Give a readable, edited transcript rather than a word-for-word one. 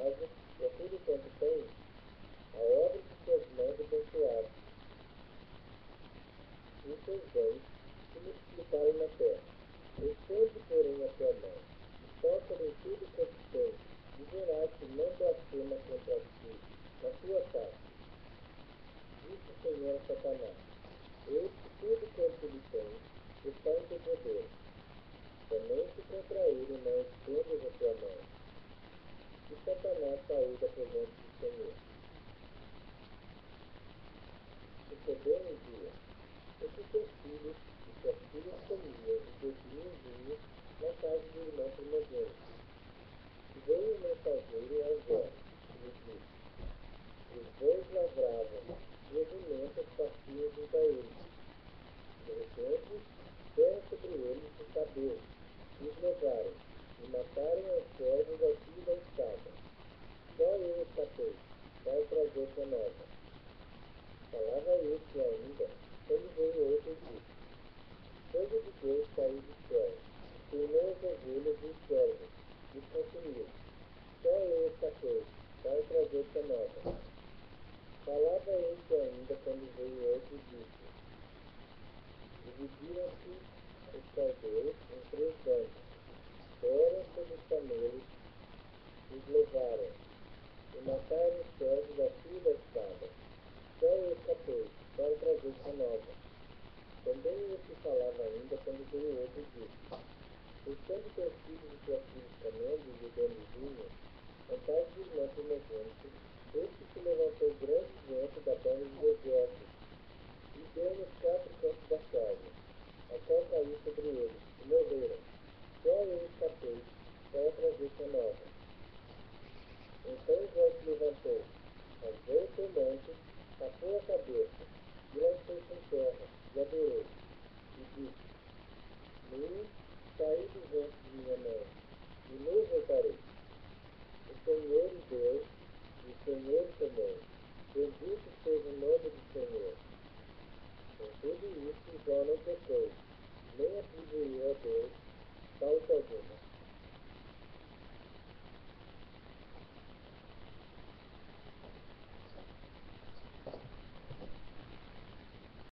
casa e a tudo quanto tem, a obra de suas mãos abençoaste, e os seus bens se multiplicaram na terra. Estende, porém, a tua mão, e toca em tudo quanto tem, e verás que não blasfema contra ti, na tua face. Disse o Senhor a Satanás: eis que tudo quanto ele tem está em teu poder. Somente contra ele não estendas a tua mão. E Satanás saiu da presença do Senhor. Sucedeu um dia em que seus filhos e suas filhas comiam e bebiam vinho na casa do irmão primogênito. E veio o mensageiro ao velho e lhe disse: os bois lavravam e as jumentas pastiam junto a eles. De repente, vieram sobre eles os sabeus, e os levaram, e mataram os servos ao fio da espada. Só eu escapei, para trazer-te a nova. Falava este ainda, quando veio outro e disse: fogo de Deus caiu do céu, queimou as ovelhas e os servos, e os consumiu. Só eu escapei, para trazer-te a nova. Falava este ainda, quando veio outro e disse: dividiram-se os caldeus em 3 bandos, foram sobre os camelos, os levaram, e mataram os servos a fio da espada. Só eu escapei, para trazer-te a nova. Também este falava ainda, quando veio outro e disse: estando teus filhos e tuas filhas comendo e bebendo vinho, em casa do irmão primogênito, eis que se levantou grande vento da banda do deserto, e deu nos 4 cantos da casa, a qual caiu sobre eles, e morreram. Só eu escapei, para trazer-te a nova. Então o velho se levantou, rasgou o seu manto, tapou a cabeça, e lançou-se em terra, e adorou, e disse: nu saí do ventre de minha mãe, e nu voltarei. O Senhor o deu, e o Senhor o tomou. Bendito seja o nome do Senhor. Em tudo isso, Jó não pecou, nem atribuiu a Deus falta alguma.